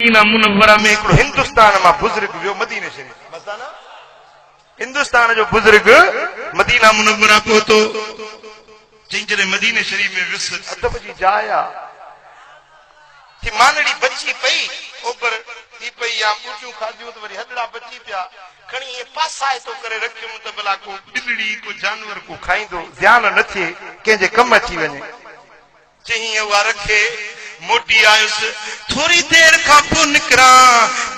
Medina Munawwara में हिकिड़ो हिंदुस्तान मां बुजुर्ग वियो मदीने शरीफ मस्ताना हिंदुस्तान जो बुजुर्ग मदीना मुनव्वरा पहुतो चई जॾहिं मदीने शरीफ में वियुसि अदब जी जाइ आहे मानड़ी बची पई ओपर थी पई या ॿुटियूं खाधियूं त वरी हदड़ा बची पिया खणी इहे पासाए तो करे रखियूं त भला को ॿिलड़ी को जानवर को खाईंदो ध्यान न थिए कंहिंजे कम अची वञे चई उहा रखे मोटी आयुसि थोरी देर खां पोइ निकिरां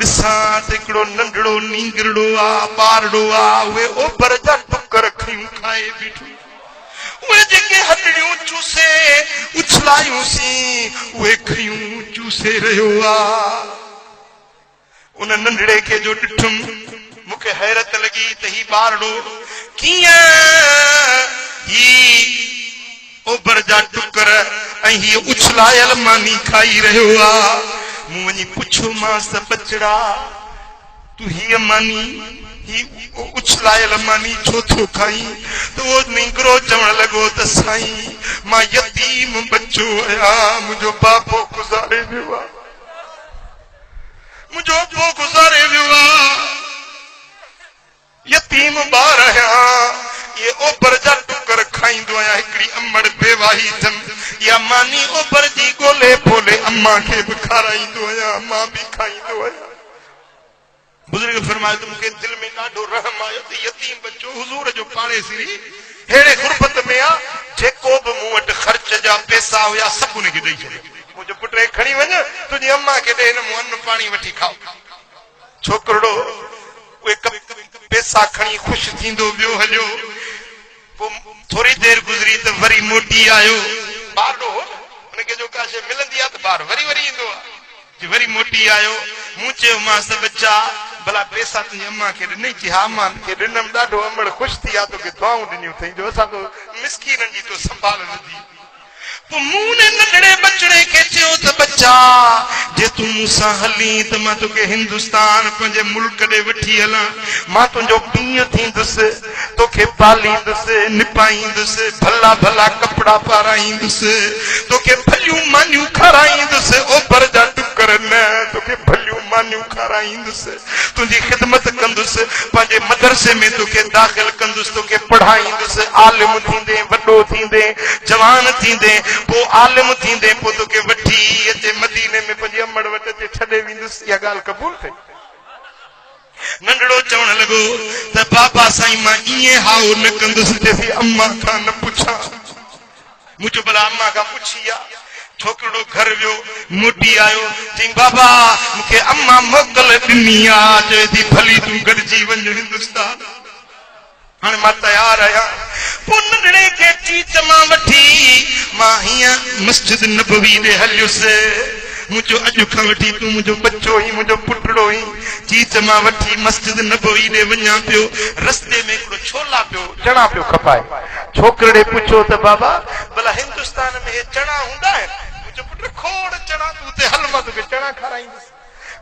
ॾिसां त हिकिड़ो नंढड़ो नींगरड़ो आहे ॿारड़ो आहे उहे ओभर जा टुकर खयूं खाए बीठो उहे जेके हथड़ियूं चूसे उछलायूंसीं उहे खयूं चूसे रहियो आहे उन नंढड़े खे जो ॾिठुमि मूंखे हैरत लॻी त ही ॿारड़ो कीअं ही ओभर जा टुकर ऐं हीअ उछलायल मानी खाई रहियो आहे मूं वञी पुछो मांसि त बचड़ा तू हीअ मानी ही उछलायल मानी छो थो खाई त उहो नींगरो चवण लॻो त साईं मां यतीम बच्चो आहियां मुंहिंजो बापो गुज़ारे वियो आहे मुंहिंजो पो गुज़ारे वियो आहे यतीम ॿार आहियां ये ओभर जा टुकर खाईंदो आहियां हिकिड़ी अमड़ बेवाही अथमि या मानी ओभर जी ॻोल्हे ॿोले अम्मा खे बि खाराईंदो आहियां मां बि खाईंदो आहियां बुजुर्ग फरमायो त मूंखे दिलि में ॾाढो रहम आयो त यतीम बच्चो हुज़ूर जो पाड़ेसिरी अहिड़े गुरबत में आहे जेको बि मूं वटि ख़र्च जा पैसा हुया सभु उनखे ॾेई छॾे मुंहिंजो पुटु खणी वञ तुंहिंजी अम्मा खे ॾे मूं अन्न पाणी वठी खाओ छोकिरो उहे पैसा खणी ख़ुशि थींदो ॿियो हलियो पोइ थोरी देर गुज़री त वरी मोटी आयो ॿारड़ो हुनखे जो का शइ मिलंदी आहे त ॿार वरी वरी ईंदो आहे वरी मोटी आयो मूं चयोमांसि त बच्चा भला पैसा तुंहिंजी अम्मा खे ॾिनई चई हा मां खे ॾिनमि ॾाढो अमड़ ख़ुशि थी आहे तोखे दुआऊं ॾिनियूं अथई जो असां तो मिसकीननि जी तो संभाल नथी पोइ मूं ने नंढड़े बचड़े खे चयो त बच्चा जे तूं मूंसां हली त मां तोखे हिंदुस्तान पंहिंजे मुल्क ॾे वठी हलां मां तुंहिंजो पीउ थींदुसि तोखे पालींदुसि निपाईंदुसि भला भला कपिड़ा पाराईंदुसि तोखे भलियूं मानियूं खाराईंदुसि ओभर जा टुकर न तोखे भलियूं मानियूं खाराईंदुसि तुंहिंजी ख़िदमत कंदुसि पंहिंजे मदरसे में तोखे दाख़िल कंदुसि तोखे पढ़ाईंदुसि आलिम थींदे वॾो थींदे जवान थींदे पोइ आलिम थींदे पोइ तोखे वठी अचे मदीने में पंहिंजी अमड़ वटि अचे छॾे वेंदुसि इहा ॻाल्हि क़बूल थिए नंढड़ो चवण लॻो त बाबा साईं मां ईअं हाउ न कंदुसि तेसी अम्मा खां न पुछां मूं चयो भला अम्मा खां पुछी आहे छोकिरो घर वियो मोटी आयो चई बाबा मूंखे अम्मा मोकल ॾिनी आहे चए थी भली तूं गॾिजी वञ हिंदुस्तान हाणे मां तयार आहियां पोइ नंढड़े खे चीच मां वठी मां हीअं मस्जिद नबवी ॾे हलियुसि मूं चयो अॼु खां वठी तूं मुंहिंजो बच्चो ई मुंहिंजो पुटड़ो ई चीच मां वठी मस्जिद नबवी ॾे वञा पियो रस्ते में हिकिड़ो छोला पियो चणा पियो खपाए छोकिरे पुछो त बाबा भला हिंदुस्तान में हे चणा हूंदा आहिनि मुंहिंजो पुट खोड़ चणा तूं हुते हल मां तोखे चणा खाराईंदुसि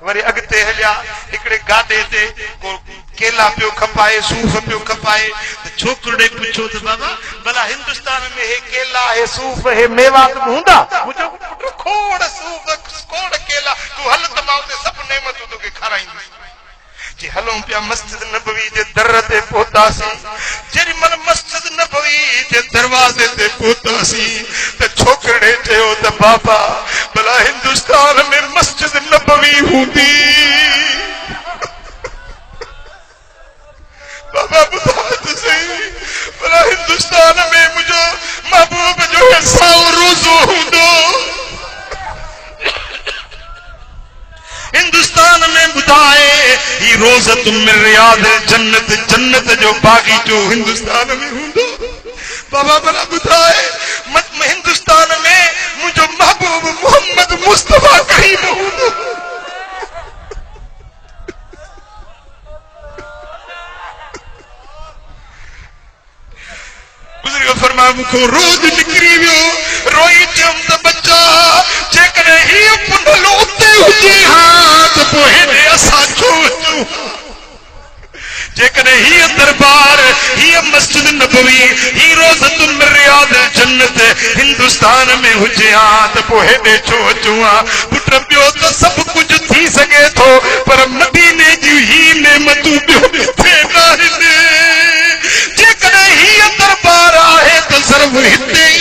वरी अॻिते हलिया हिकिड़े गाॾे ते को केला पियो खपाए सूफ़ पियो खपाए त छोकिरे पुछो त बाबा भला हिंदुस्तान में हे केला हे सूफ़ हे मेवा हूंदा मुंहिंजो पुट खोड़ सूफ़ खोड़ केला तूं हल त मां उते सभु नेमतूं तोखे खाराईंदुसि जी हलूं पिया मस्जिद नबवी जे दर ते पहुतासीं जेॾी महिल मस्जिद नबवी जे दरवाज़े ते पहुतासीं त छोकिरे चयो त बाबा भला हिंदुस्तान में मस्जिद नबवी हूंदी बाबा ॿुधाए त सही भला हिंदुस्तान में मुंहिंजो महबूब जो हिसाउ रोज़ो हूंदो हिंदुस्तान में ॿुधाए ही रोज़त मिन रियाद जन्नत जन्नत जो बागीचो हिंदुस्तान में हूंदो बाबा भला ॿुधाए हिंदुस्तान में मुंहिंजो महबूब मोहम्मद मुस्तफा करीम हूंदो बुजुर्ग फरमायो मूंखे रोज़ निकिरी वियो रोई चयुमि त बच्चा जेकॾहिं हीअ पुंडल उते हुजे हा त पोइ हेॾे असां छो अचूं जेकॾहिं हीअ दरबार हीअ मस्जिद नबवी ही रोज़तुन मिन रियाद जन्नत हिंदुस्तान में हुजे हा त पोइ हेॾे छो अचूं हा पुट ॿियो त सभु कुझु थी सिर्फ हिते